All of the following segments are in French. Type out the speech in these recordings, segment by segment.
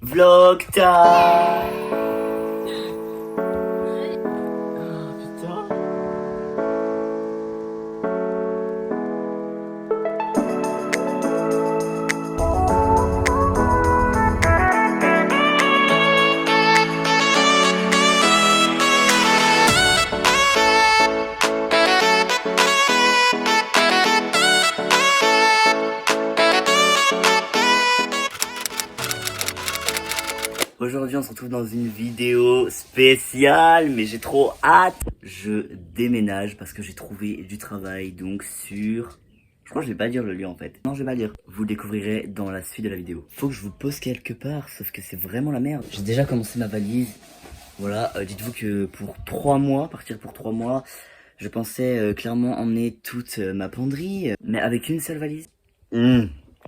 Vlog time. Putain. Aujourd'hui on se retrouve dans une vidéo spéciale, mais j'ai trop hâte. Je déménage parce que j'ai trouvé du travail donc sur... Je crois que je vais pas dire le lieu en fait. Non, je vais pas le dire. Vous le découvrirez dans la suite de la vidéo. Faut que je vous pose quelque part, sauf que c'est vraiment la merde. J'ai déjà commencé ma valise. Voilà, dites-vous que pour 3 mois, partir pour 3 mois, je pensais clairement emmener toute ma penderie, mais avec une seule valise.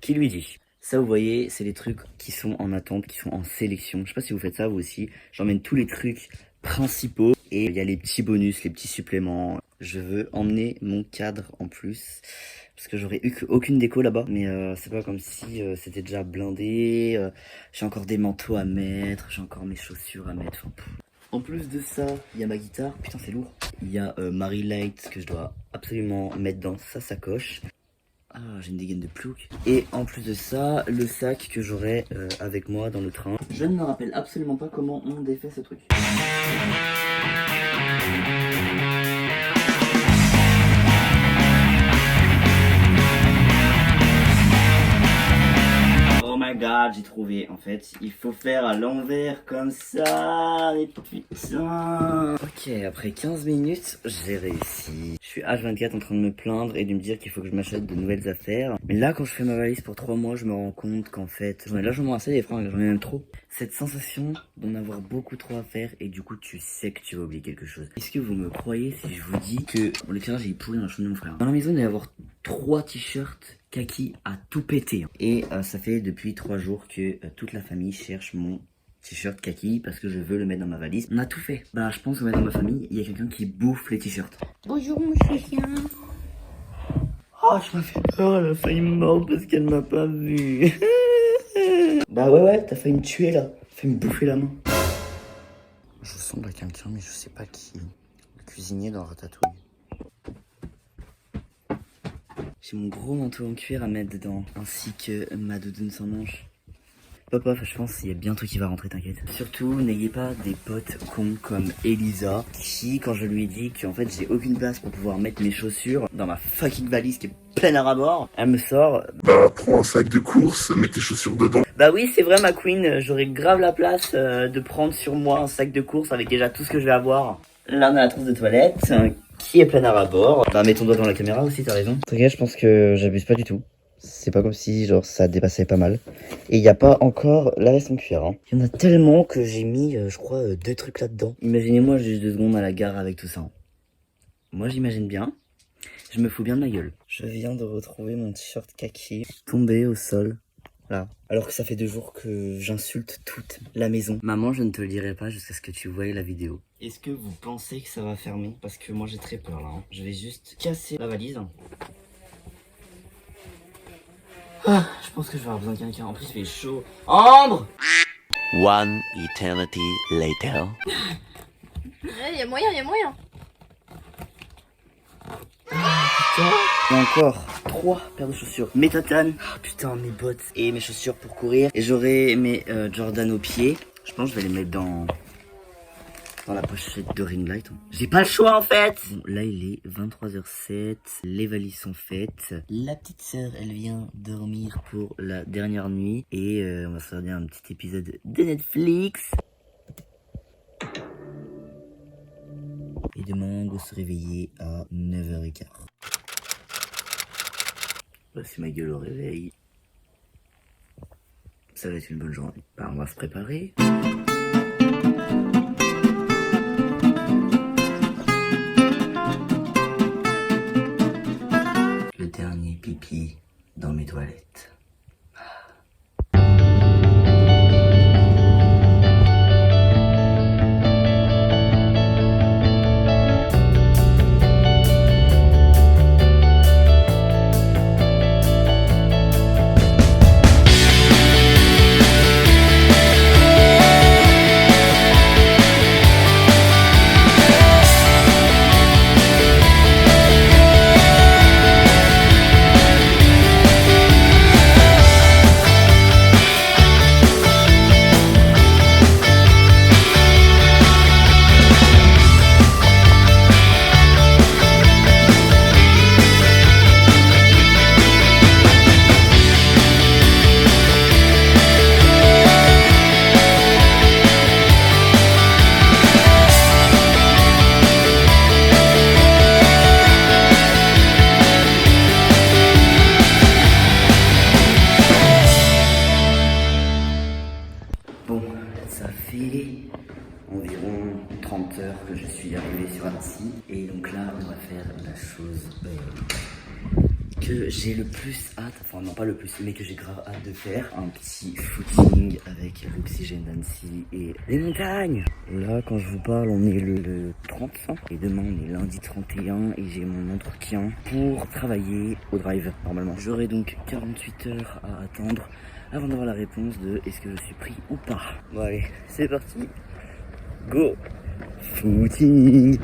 Qui lui dit? Ça, vous voyez, c'est les trucs qui sont en attente, qui sont en sélection. Je sais pas si vous faites ça, vous aussi. J'emmène tous les trucs principaux et il y a les petits bonus, les petits suppléments. Je veux emmener mon cadre en plus parce que j'aurais eu aucune déco là-bas. Mais c'est pas comme si c'était déjà blindé. J'ai encore des manteaux à mettre, j'ai encore mes chaussures à mettre. Enfin, en plus de ça, il y a ma guitare. Putain, c'est lourd. Il y a Marie Light que je dois absolument mettre dans sa sacoche. Ah, j'ai une dégaine de plouc. Et en plus de ça, le sac que j'aurai avec moi dans le train. Je ne me rappelle absolument pas comment on défait ce truc. Oh my god, j'ai trouvé. En fait, il faut faire à l'envers comme ça. Et putain. Ok, après 15 minutes, j'ai réussi. Je suis H24 en train de me plaindre et de me dire qu'il faut que je m'achète de nouvelles affaires. Mais là, quand je fais ma valise pour 3 mois, je me rends compte qu'en fait, j'en ai largement assez des fringues, j'en ai même trop. Cette sensation d'en avoir beaucoup trop à faire et du coup, tu sais que tu vas oublier quelque chose. Est-ce que vous me croyez si je vous dis que le tirage est pourri dans la chambre de mon frère? Dans la maison, il va y avoir 3 t-shirts kaki à tout péter. Et ça fait depuis 3 jours que toute la famille cherche mon t-shirt kaki parce que je veux le mettre dans ma valise. On a tout fait. Bah, je pense que dans ma famille, il y a quelqu'un qui bouffe les t-shirts. Bonjour mon chien. Oh, je me fais peur, elle a failli me mordre parce qu'elle m'a pas vu. Bah ouais, t'as failli me tuer là. Failli me bouffer la main. Je ressemble à quelqu'un, mais je sais pas qui. Le cuisinier dans Ratatouille. J'ai mon gros manteau en cuir à mettre dedans, ainsi que ma doudoune sans manches. Papa, je pense qu'il y a bien un truc qui va rentrer, t'inquiète. Surtout, n'ayez pas des potes cons comme Elisa, qui, quand je lui ai dit qu'en fait j'ai aucune place pour pouvoir mettre mes chaussures dans ma fucking valise qui est pleine à ras-bord, elle me sort... Bah, prends un sac de course, mets tes chaussures dedans. Bah oui, c'est vrai ma queen, j'aurais grave la place de prendre sur moi un sac de course avec déjà tout ce que je vais avoir. Là, on a la trousse de toilette, qui est pleine à ras-bord. Bah, mets ton doigt dans la caméra aussi, t'as raison. T'inquiète, je pense que j'abuse pas du tout. C'est pas comme si genre ça dépassait pas mal. Et il n'y a pas encore la veste en cuir. Hein. Il y en a tellement que j'ai mis, je crois, 2 trucs là-dedans. Imaginez-moi juste 2 secondes à la gare avec tout ça. Hein. Moi j'imagine bien. Je me fous bien de ma gueule. Je viens de retrouver mon t-shirt kaki tombé au sol. Là. Alors que ça fait 2 jours que j'insulte toute la maison. Maman, je ne te le dirai pas jusqu'à ce que tu voies la vidéo. Est-ce que vous pensez que ça va fermer? Parce que moi j'ai très peur là. Hein. Je vais juste casser la valise. Ah, je pense que je vais avoir besoin de quelqu'un. En plus, il fait chaud. Ambre! One eternity later. Il y a moyen, il y a moyen. Putain. Il y a encore 3 paires de chaussures. Mes tatanes. Oh, putain, mes bottes et mes chaussures pour courir. Et j'aurai mes Jordan aux pieds. Je pense que je vais les mettre dans la pochette de ring light. J'ai pas le choix en fait. Bon, là il est 23h07. Les valises sont faites. La petite sœur elle vient dormir pour la dernière nuit. Et on va se regarder un petit épisode de Netflix. Et demain on doit se réveiller à 9h15. Voici ma gueule au réveil. Ça va être une bonne journée. Bah, on va se préparer. Le dernier pipi dans mes toilettes. Bon, ça fait environ 30 heures que je suis arrivé sur Annecy. Et donc là, on va faire la chose que j'ai le plus hâte, enfin non pas le plus, mais que j'ai grave hâte de faire. Un petit footing avec l'oxygène d'Annecy et les montagnes. Là, quand je vous parle, on est le 35 et demain on est lundi 31 et j'ai mon entretien pour travailler au drive normalement. J'aurai donc 48 heures à attendre avant d'avoir la réponse de est-ce que je suis pris ou pas. Bon allez, c'est parti. Go footing.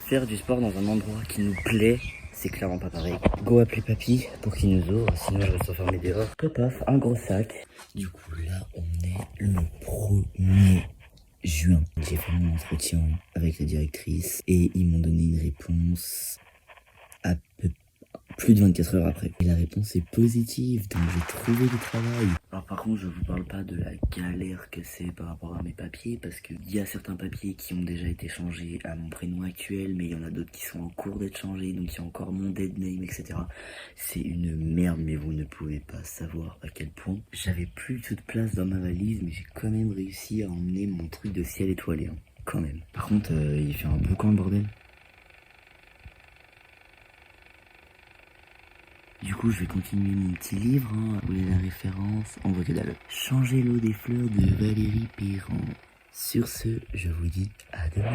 Faire du sport dans un endroit qui nous plaît, c'est clairement pas pareil. Go appeler papy pour qu'il nous ouvre, sinon je reste enfermé dehors. Pop off, un gros sac. Du coup là on est le 1er juin. J'ai fait mon entretien avec la directrice et ils m'ont donné une réponse à peu plus de 24 heures après. Et la réponse est positive, donc j'ai trouvé du travail. Alors par contre, je vous parle pas de la galère que c'est par rapport à mes papiers, parce qu'il y a certains papiers qui ont déjà été changés à mon prénom actuel, mais il y en a d'autres qui sont en cours d'être changés, donc il y a encore mon dead name, etc. C'est une merde, mais vous ne pouvez pas savoir à quel point. J'avais plus toute place dans ma valise, mais j'ai quand même réussi à emmener mon truc de ciel étoilé, hein. Quand même. Par contre, il fait un peu quand le bordel. Du coup, je vais continuer mon petit livre, hein, où il y a la référence, on voit que dalle. Changer l'eau des fleurs de Valérie Perrand. Sur ce, je vous dis à demain.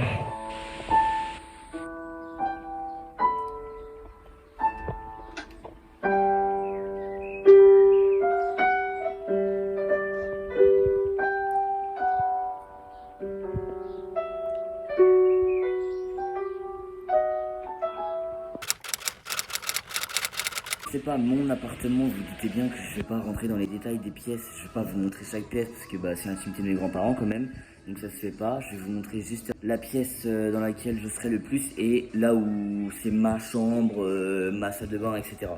C'est pas mon appartement, vous doutez bien que je vais pas rentrer dans les détails des pièces, je vais pas vous montrer chaque pièce parce que c'est l'intimité de mes grands-parents quand même, donc ça se fait pas. Je vais vous montrer juste la pièce dans laquelle je serai le plus et là où c'est ma chambre, ma salle de bain, etc.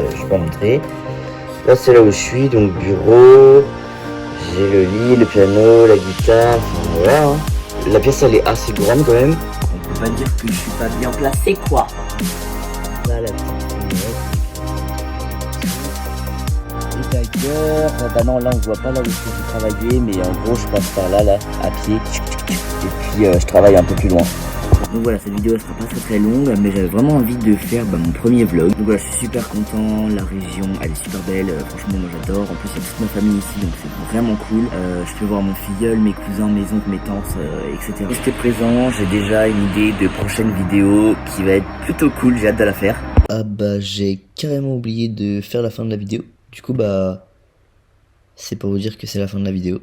Je vais pas montrer. Là c'est là où je suis, donc bureau, j'ai le lit, le piano, la guitare, enfin voilà. Hein. La pièce elle est assez grande quand même. On peut pas dire que je suis pas bien placé quoi. Là la petite fenêtre. Étagère, bah non là on voit pas là où je peux travailler, mais en gros je passe par là, à pied, et puis je travaille un peu plus loin. Donc voilà, cette vidéo elle sera pas très longue, mais j'avais vraiment envie de faire mon premier vlog. Donc voilà, je suis super content, la région elle est super belle, franchement moi j'adore. En plus il y a toute ma famille ici, donc c'est vraiment cool. Je peux voir mon filleul, mes cousins, mes oncles, mes tantes, etc. Restez présents, j'ai déjà une idée de prochaine vidéo qui va être plutôt cool, j'ai hâte de la faire. Ah bah j'ai carrément oublié de faire la fin de la vidéo. Du coup c'est pour vous dire que c'est la fin de la vidéo.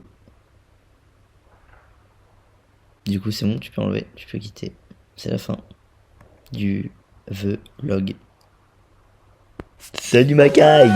Du coup c'est bon, tu peux enlever, tu peux quitter. C'est la fin du vlog. Salut Macaille!